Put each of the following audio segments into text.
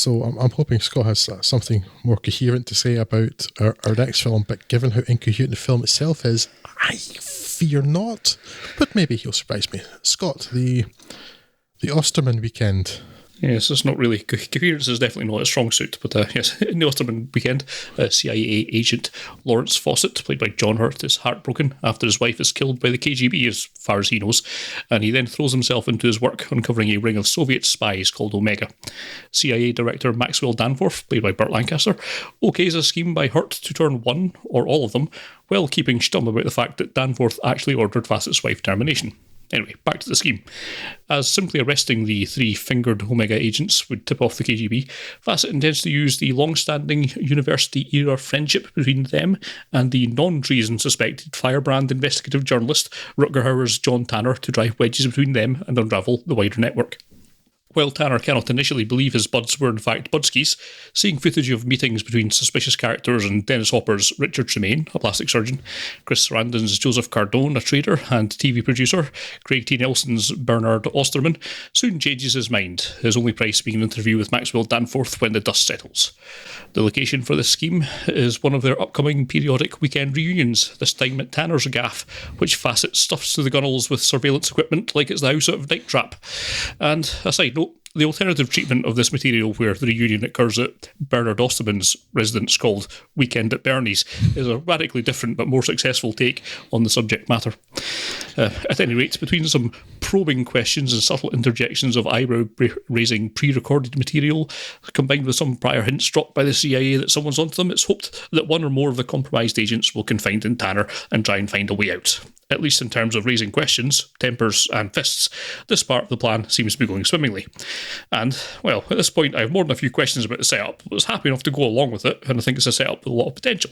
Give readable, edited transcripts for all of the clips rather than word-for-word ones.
So I'm hoping Scott has something more coherent to say about our next film, but given how incoherent the film itself is, I fear not, but maybe he'll surprise me. Scott, the Osterman weekend. Yes, it's not really. Coherence is definitely not a strong suit, but yes, in the Osterman weekend, CIA agent Lawrence Fawcett, played by John Hurt, is heartbroken after his wife is killed by the KGB, as far as he knows, and he then throws himself into his work, uncovering a ring of Soviet spies called Omega. CIA Director Maxwell Danforth, played by Burt Lancaster, okays a scheme by Hurt to turn one or all of them, while keeping stum about the fact that Danforth actually ordered Facett's wife termination. Anyway, back to the scheme. As simply arresting the three-fingered Omega agents would tip off the KGB, Facett intends to use the long-standing university-era friendship between them and the non-treason suspected firebrand investigative journalist Rutger Hauer's John Tanner to drive wedges between them and unravel the wider network. While Tanner cannot initially believe his buds were in fact budskies, seeing footage of meetings between suspicious characters and Dennis Hopper's Richard Tremaine, a plastic surgeon, Chris Sarandon's Joseph Cardone, a trader and TV producer, Craig T. Nelson's Bernard Osterman, soon changes his mind, his only price being an interview with Maxwell Danforth when the dust settles. The location for this scheme is one of their upcoming periodic weekend reunions, this time at Tanner's gaff, which Facett stuffs to the gunnels with surveillance equipment like it's the house of Night Trap. And a side note, the alternative treatment of this material, where the reunion occurs at Bernard Osterman's residence called Weekend at Bernie's, is a radically different but more successful take on the subject matter. At any rate, between some probing questions and subtle interjections of eyebrow-raising pre-recorded material, combined with some prior hints dropped by the CIA that someone's onto them, it's hoped that one or more of the compromised agents will confide in Tanner and try and find a way out. At least in terms of raising questions, tempers and fists, this part of the plan seems to be going swimmingly. And, well, at this point I have more than a few questions about the setup, but was happy enough to go along with it, and I think it's a setup with a lot of potential.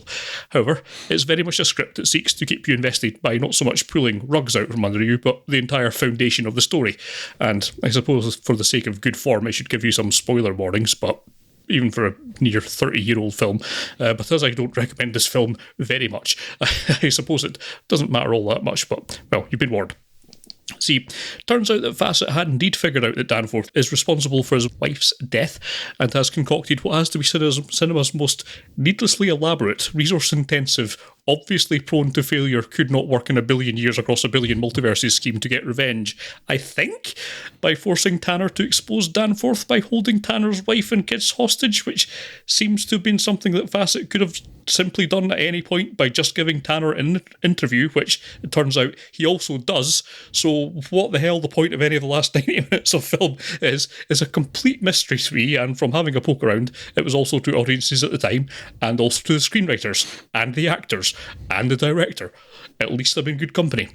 However, it's very much a script that seeks to keep you invested by not so much pulling rugs out from under you, but the entire foundation of the story. And I suppose for the sake of good form I should give you some spoiler warnings, but even for a near 30-year-old film, but as I don't recommend this film very much, I suppose it doesn't matter all that much, but, well, you've been warned. See, turns out that Facett had indeed figured out that Danforth is responsible for his wife's death and has concocted what has to be cinema's most needlessly elaborate, resource-intensive, obviously prone to failure, could not work in a billion years across a billion multiverses scheme to get revenge, I think, by forcing Tanner to expose Danforth by holding Tanner's wife and kids hostage, which seems to have been something that Facett could have simply done at any point by just giving Tanner an interview, which it turns out he also does. So what the hell the point of any of the last 90 minutes of film is a complete mystery to me, and from having a poke around, it was also to audiences at the time, and also to the screenwriters, and the actors, and the director. At least I'm in good company.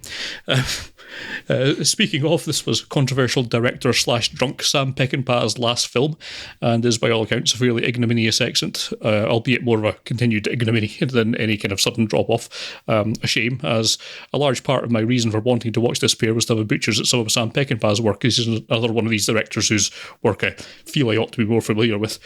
Speaking of, this was controversial director/drunk Sam Peckinpah's last film, and is by all accounts a fairly ignominious exit, albeit more of a continued ignominy than any kind of sudden drop-off. A shame, as a large part of my reason for wanting to watch this pair was to have a butchers at some of Sam Peckinpah's work. He's another one of these directors whose work I feel I ought to be more familiar with.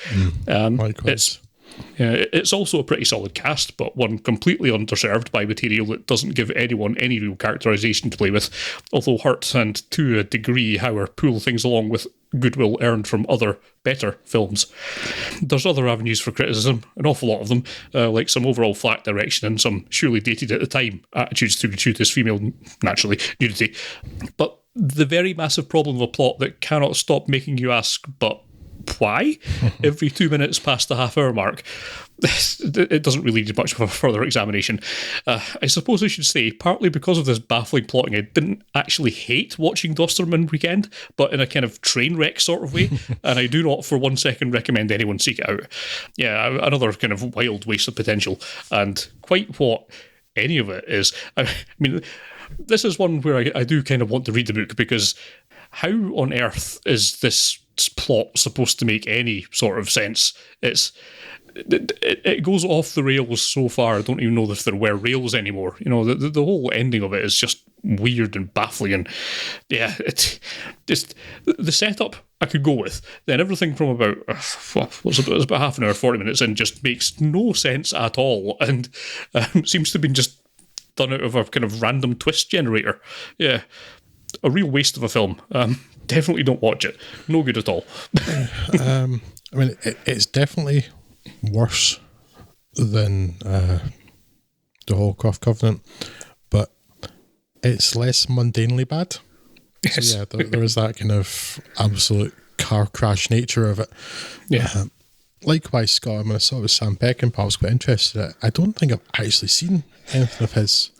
It's also a pretty solid cast, but one completely underserved by material that doesn't give anyone any real characterisation to play with, although Hurt and, to a degree, Hauer pull things along with goodwill earned from other, better films. There's other avenues for criticism, an awful lot of them, like some overall flat direction and some surely dated at the time attitudes to gratuitous female, naturally, nudity. But the very massive problem of a plot that cannot stop making you ask, but why? Every 2 minutes past the half-hour mark. It doesn't really need much of a further examination. I suppose I should say, partly because of this baffling plotting, I didn't actually hate watching Osterman Weekend, but in a kind of train wreck sort of way, and I do not for 1 second recommend anyone seek it out. Yeah, another kind of wild waste of potential, and quite what any of it is. I mean, this is one where I do kind of want to read the book, because how on earth is this plot supposed to make any sort of sense? It goes off the rails so far, I don't even know if there were rails anymore. You know, the whole ending of it is just weird and baffling, and yeah, it's just the setup I could go with. Then everything from about it about half an hour, 40 minutes in, just makes no sense at all, and seems to have been just done out of a kind of random twist generator. Yeah, a real waste of a film. Definitely don't watch it. No good at all. I mean, it's definitely worse than the Holcroft Covenant, but it's less mundanely bad. Yes. So yeah, there is that kind of absolute car crash nature of it. Yeah. Likewise, Scott, I mean, I saw it with Sam Peckinpah. I was quite interested in it. I don't think I've actually seen anything of his.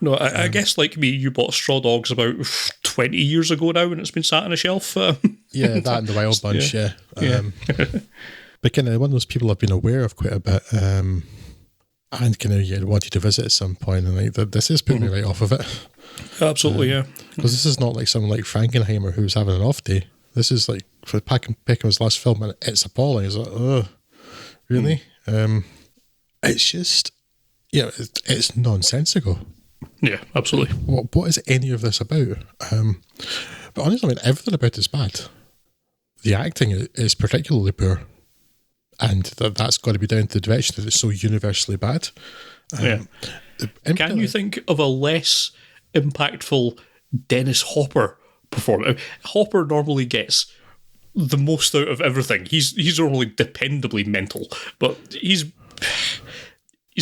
No, I guess like me, you bought Straw Dogs about 20 years ago now, and it's been sat on a shelf. Yeah, that and the Wild Bunch, yeah. But kind of one of those people I've been aware of quite a bit, and kind of wanted to visit at some point, and like this has put me right off of it. Absolutely, yeah. Because this is not like someone like Frankenheimer who's having an off day. This is like for Peckham's last film, and it's appalling. It's like, oh, really? It's just, it's nonsensical. Yeah, absolutely. What is any of this about? But honestly, I mean, everything about it is bad. The acting is particularly poor, and that's got to be down to the direction that it's so universally bad. Yeah. Can you think of a less impactful Dennis Hopper performance? Hopper normally gets the most out of everything. He's normally dependably mental, but he's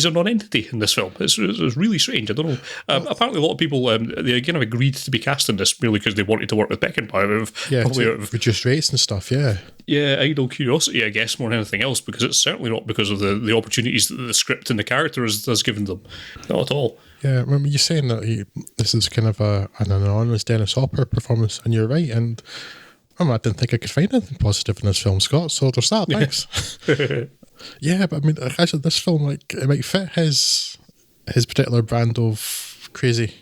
a non-entity in this film. It's really strange. I don't know. Apparently, a lot of people they kind of agreed to be cast in this merely because they wanted to work with Peckinpah. Yeah, to reduce rates and stuff. Yeah, yeah, idle curiosity, I guess, more than anything else. Because it's certainly not because of the opportunities that the script and the character has given them. Not at all. Yeah, I remember you saying that this is kind of an anonymous Dennis Hopper performance, and you're right. And I didn't think I could find anything positive in this film, Scott. So there's that. Thanks. Yeah, but I mean, actually, this film, like, it might fit his particular brand of crazy,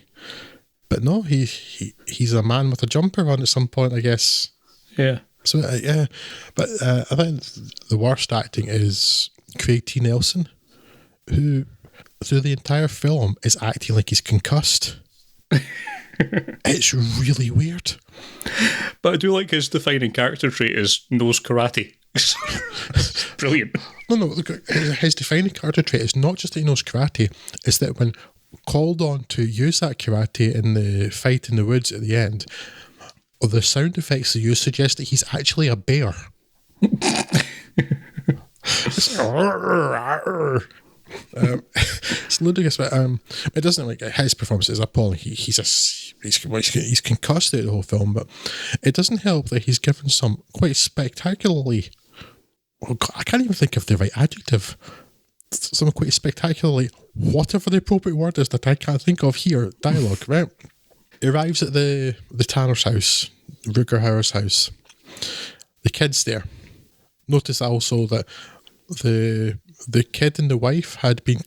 but no, he's a man with a jumper on at some point, I guess. Yeah. So yeah, but I think the worst acting is Craig T. Nelson, who through the entire film is acting like he's concussed. It's really weird. But I do like his defining character trait is knows karate. Brilliant. No, look, his defining character trait is not just that he knows karate, it's that when called on to use that karate in the fight in the woods at the end, the sound effects they use suggest that he's actually a bear. It's ludicrous, but it doesn't, like, his performance is appalling. He's concussed throughout the whole film, but it doesn't help that he's given some quite spectacularly, I can't even think of the right adjective, some quite spectacularly, whatever the appropriate word is that I can't think of here, dialogue, right? He arrives at the Tanner's house, Rutger Hauer's house. The kid's there. Notice also that the kid and the wife had been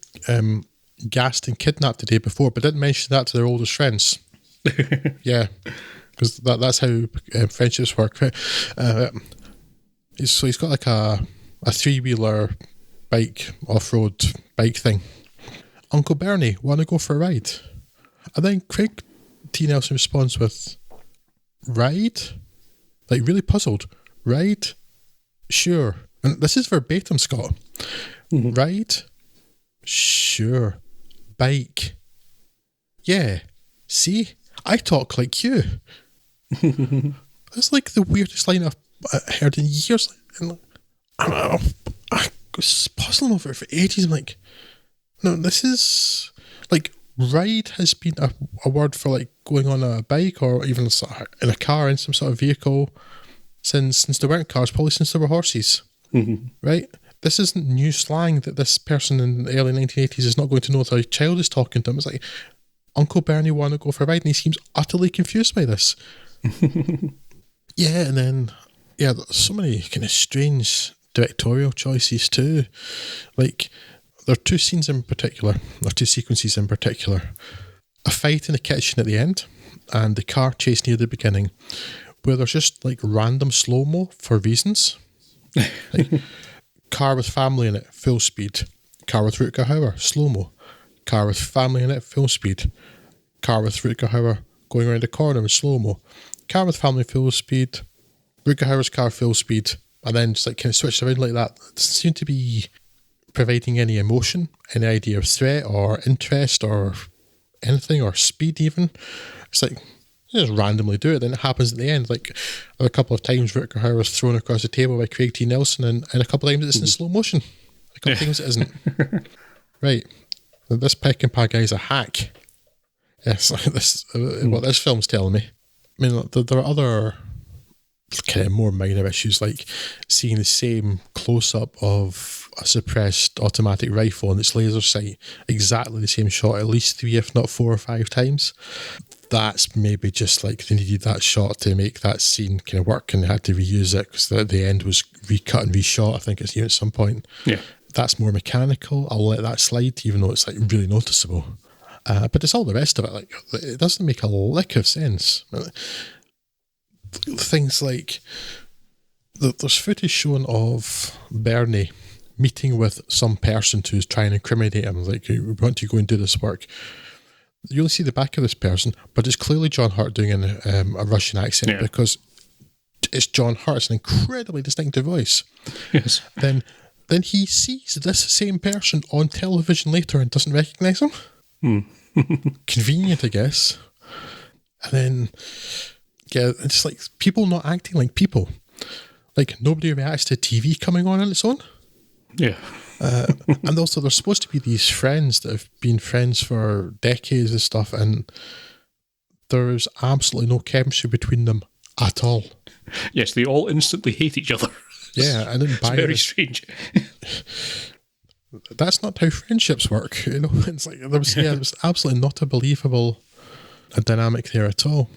gassed and kidnapped the day before, but didn't mention that to their oldest friends. Yeah, because that's how friendships work. So he's got like a 3-wheeler bike, off-road bike thing. Uncle Bernie, want to go for a ride? And then Craig T. Nelson responds with, ride? Like, really puzzled. Ride? Sure. And this is verbatim, Scott. Mm-hmm. Ride? Sure. Bike? Yeah. See? I talk like you. That's like the weirdest line I've heard in years. And I was puzzling over it for ages. I'm like, no, this is like, ride has been a word for like going on a bike or even in a car, in some sort of vehicle since there weren't cars, probably since there were horses. Mm-hmm. Right? This isn't new slang that this person in the early 1980s is not going to know that a child is talking to him. It's like, Uncle Bernie want to go for a ride, and he seems utterly confused by this. Yeah, and then, yeah, there's so many kind of strange directorial choices too. Like, there are two scenes in particular, or two sequences in particular. A fight in the kitchen at the end, and the car chase near the beginning, where there's just like random slow-mo for reasons. Like, car with family in it, full speed. Car with Rutger Hauer, slow-mo. Car with family in it, full speed. Car with Rutger Hauer going around the corner with slow-mo. Car with family, full speed. Rutger Hauer's car, full speed. And then just like kind of switched around like that. It doesn't seem to be providing any emotion, any idea of threat or interest or anything, or speed even. It's like, You just randomly do it, then it happens at the end. Like a couple of times Rutger Hauer was thrown across the table by Craig T. Nelson, and a couple of times it's in slow motion. A couple of times it isn't. Right. This Peckinpah guy's a hack. Yes, what this film's telling me. I mean, there are other kind of more minor issues, like seeing the same close-up of a suppressed automatic rifle and its laser sight, exactly the same shot, at least 3, if not 4 or 5 times. That's maybe just like they needed that shot to make that scene kind of work, and they had to reuse it because the end was recut and reshot, I think it's even at some point. Yeah. That's more mechanical. I'll let that slide, even though it's like really noticeable. But it's all the rest of it. Like, it doesn't make a lick of sense. Things like there's footage shown of Bernie meeting with some person to try and incriminate him. Like, we want to go and do this work. You only see the back of this person, but it's clearly John Hurt doing a Russian accent, because it's John Hurt. It's an incredibly distinctive voice. Yes. Then he sees this same person on television later and doesn't recognise him. Convenient, I guess. And then, it's like people not acting like people. Like, nobody reacts to TV coming on its own. Yeah. And also, there's supposed to be these friends that have been friends for decades and stuff, and there's absolutely no chemistry between them at all. Yes, they all instantly hate each other. Yeah, I didn't buy it. It's very strange. That's not how friendships work, you know. It's like there was absolutely not a believable dynamic there at all.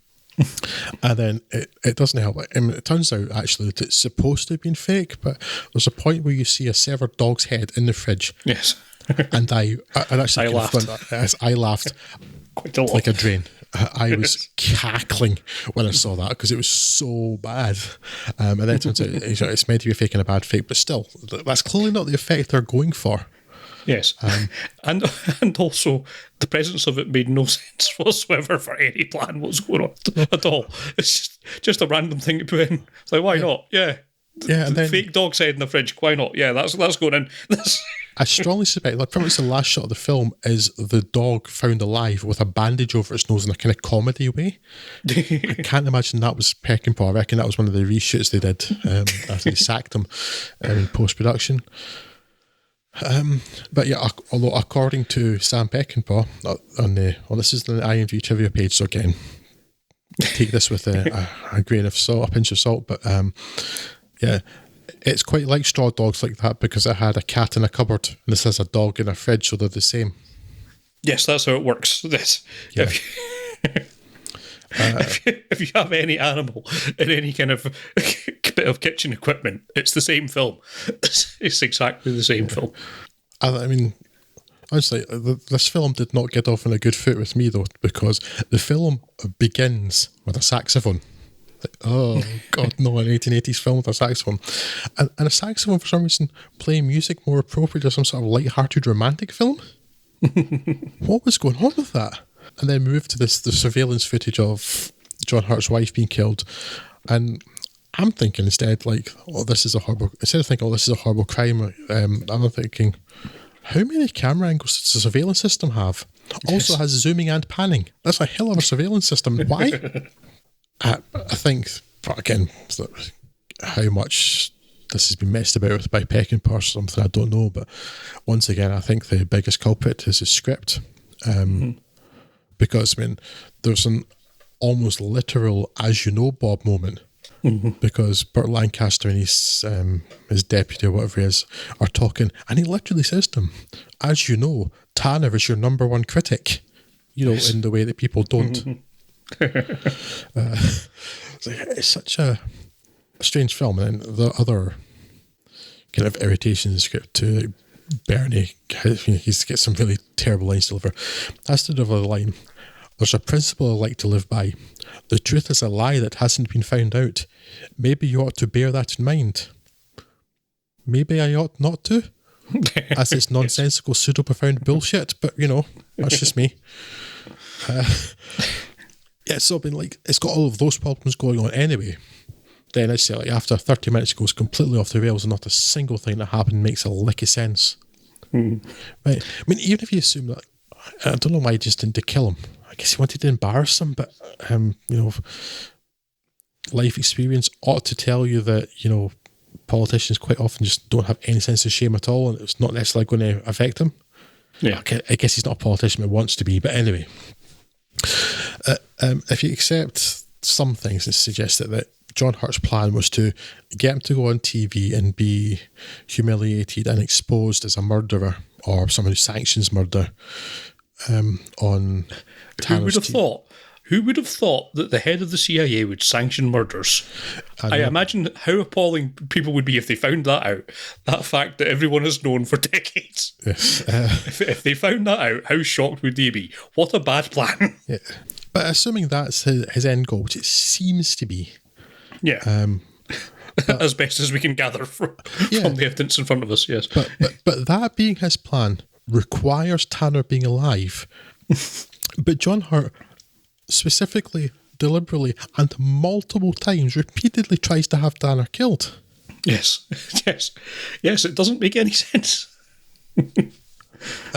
And then it doesn't help. I mean, it turns out actually that it's supposed to have been fake, but there's a point where you see a severed dog's head in the fridge. Yes. And I laughed. I laughed quite a lot, like a drain. I was cackling when I saw that because it was so bad. And then it turns out it's meant to be a fake and a bad fake, but still, that's clearly not the effect they're going for. Yes. And also, the presence of it made no sense whatsoever for any plan what's going on at all. It's just a random thing to put in. It's like, why not? Yeah. Yeah, and then, fake dog's head in the fridge, why not? Yeah, that's going in. I strongly suspect, like, pretty much the last shot of the film is the dog found alive with a bandage over its nose in a kind of comedy way. I can't imagine that was Peckinpah. I reckon that was one of the reshoots they did after they sacked him in post-production. But yeah, although according to Sam Peckinpah, this is the IMDb trivia page, so again, take this with a grain of salt, a pinch of salt, but yeah, it's quite like Straw Dogs like that because it had a cat in a cupboard and this has a dog in a fridge, so they're the same. Yes, that's how it works. This, yeah. If you have any animal in any kind of bit of kitchen equipment, it's the same film. It's exactly the same film. I mean, honestly, this film did not get off on a good foot with me, though, because the film begins with a saxophone. Like, oh, God, no, an 1880s film with a saxophone. And a saxophone, for some reason, playing music more appropriate to some sort of light-hearted romantic film? What was going on with that? And then move to the surveillance footage of John Hurt's wife being killed. And I'm thinking instead, like, instead of thinking, this is a horrible crime, I'm thinking, how many camera angles does the surveillance system have? Also has zooming and panning. That's a hell of a surveillance system. Why? I think, again, how much this has been messed about with by Peckinpah or something, I don't know. But once again, I think the biggest culprit is the script. Because, I mean, there's an almost literal as you know Bob moment. Because Burt Lancaster and his deputy or whatever he is are talking, and he literally says to him, as you know, Tanner is your number one critic, in the way that people don't. It's such a strange film. And then the other kind of irritation in the script too, Bernie, he's got some really terrible lines to deliver. Has to deliver the line, there's a principle I like to live by. The truth is a lie that hasn't been found out. Maybe you ought to bear that in mind. Maybe I ought not to. As it's nonsensical, pseudo-profound bullshit, but, that's just me. Yeah, so, I mean, it's got all of those problems going on anyway. Then I say, after 30 minutes, it goes completely off the rails and not a single thing that happened makes a lick of sense. Right. I mean, even if you assume that, I don't know why he just didn't kill him. guess he wanted to embarrass them, but life experience ought to tell you that politicians quite often just don't have any sense of shame at all, and it's not necessarily going to affect them. Yeah, I guess he's not a politician, but wants to be. But anyway, if you accept some things, it suggests that John Hurt's plan was to get him to go on TV and be humiliated and exposed as a murderer or someone who sanctions murder on Tanner's TV. Who would have thought that the head of the CIA would sanction murders? I imagine how appalling people would be if they found that out. That fact that everyone has known for decades. Yes. If they found that out, how shocked would they be? What a bad plan. Yeah. But assuming that's his end goal, which it seems to be. Yeah. As best as we can gather from the evidence in front of us, yes. But that being his plan requires Tanner being alive. But John Hurt specifically, deliberately, and multiple times repeatedly tries to have Tanner killed. Yes. It doesn't make any sense.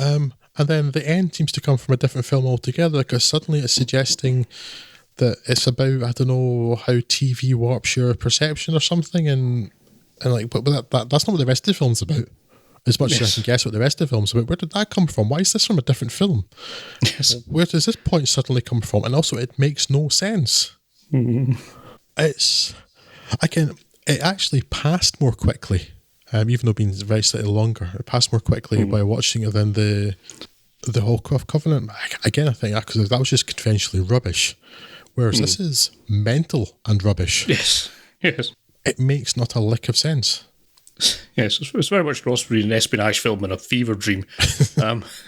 And then the end seems to come from a different film altogether, because suddenly it's suggesting that it's about, I don't know, how TV warps your perception or something, and but that's not what the rest of the film's about. As much as I can guess what the rest of the film's about. Where did that come from? Why is this from a different film? Yes. Where does this point suddenly come from? And also, it makes no sense. Mm-hmm. It actually passed more quickly, even though being very slightly longer. It passed more quickly by watching it than the Holcroft Covenant. Again, I think because that was just conventionally rubbish, whereas this is mental and rubbish. Yes. It makes not a lick of sense. Yes, it's very much cross between an espionage film and a fever dream.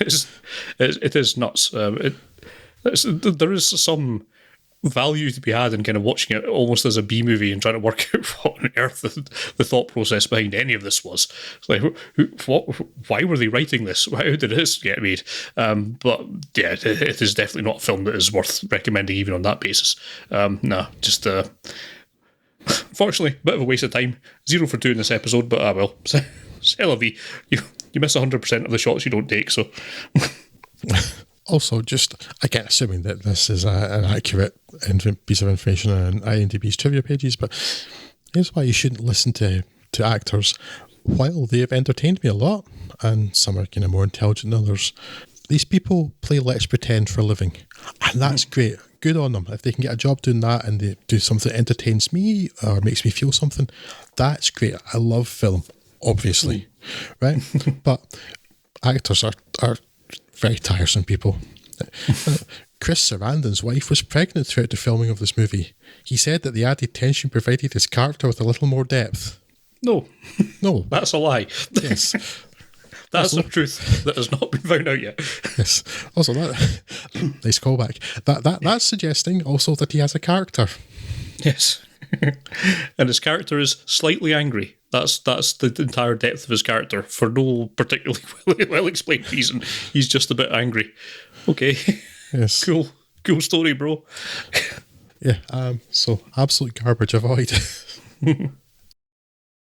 It is nuts. There is some value to be had in kind of watching it almost as a B movie and trying to work out what on earth the thought process behind any of this was. It's like, why were they writing this? How did this get made? But yeah, it is definitely not a film that is worth recommending even on that basis. Unfortunately, a bit of a waste of time. 0 for 2 in this episode, but well. C'est la vie. You miss 100% of the shots you don't take, so... Also, just, again, assuming that this is an accurate piece of information on IMDb's trivia pages, but here's why you shouldn't listen to actors. While they have entertained me a lot, and some are kind of more intelligent than others, these people play Let's Pretend for a living. And that's great. Good on them. If they can get a job doing that and they do something that entertains me or makes me feel something, that's great. I love film, obviously, right? But actors are very tiresome people. Chris Sarandon's wife was pregnant throughout the filming of this movie. He said that the added tension provided his character with a little more depth. No. That's a lie. Yes. That's the truth that has not been found out yet. Yes. Also, that nice callback. That's suggesting also that he has a character. Yes. And his character is slightly angry. That's the entire depth of his character for no particularly well explained reason. He's just a bit angry. Okay. Yes. Cool story, bro. Yeah. So absolute garbage. Avoid.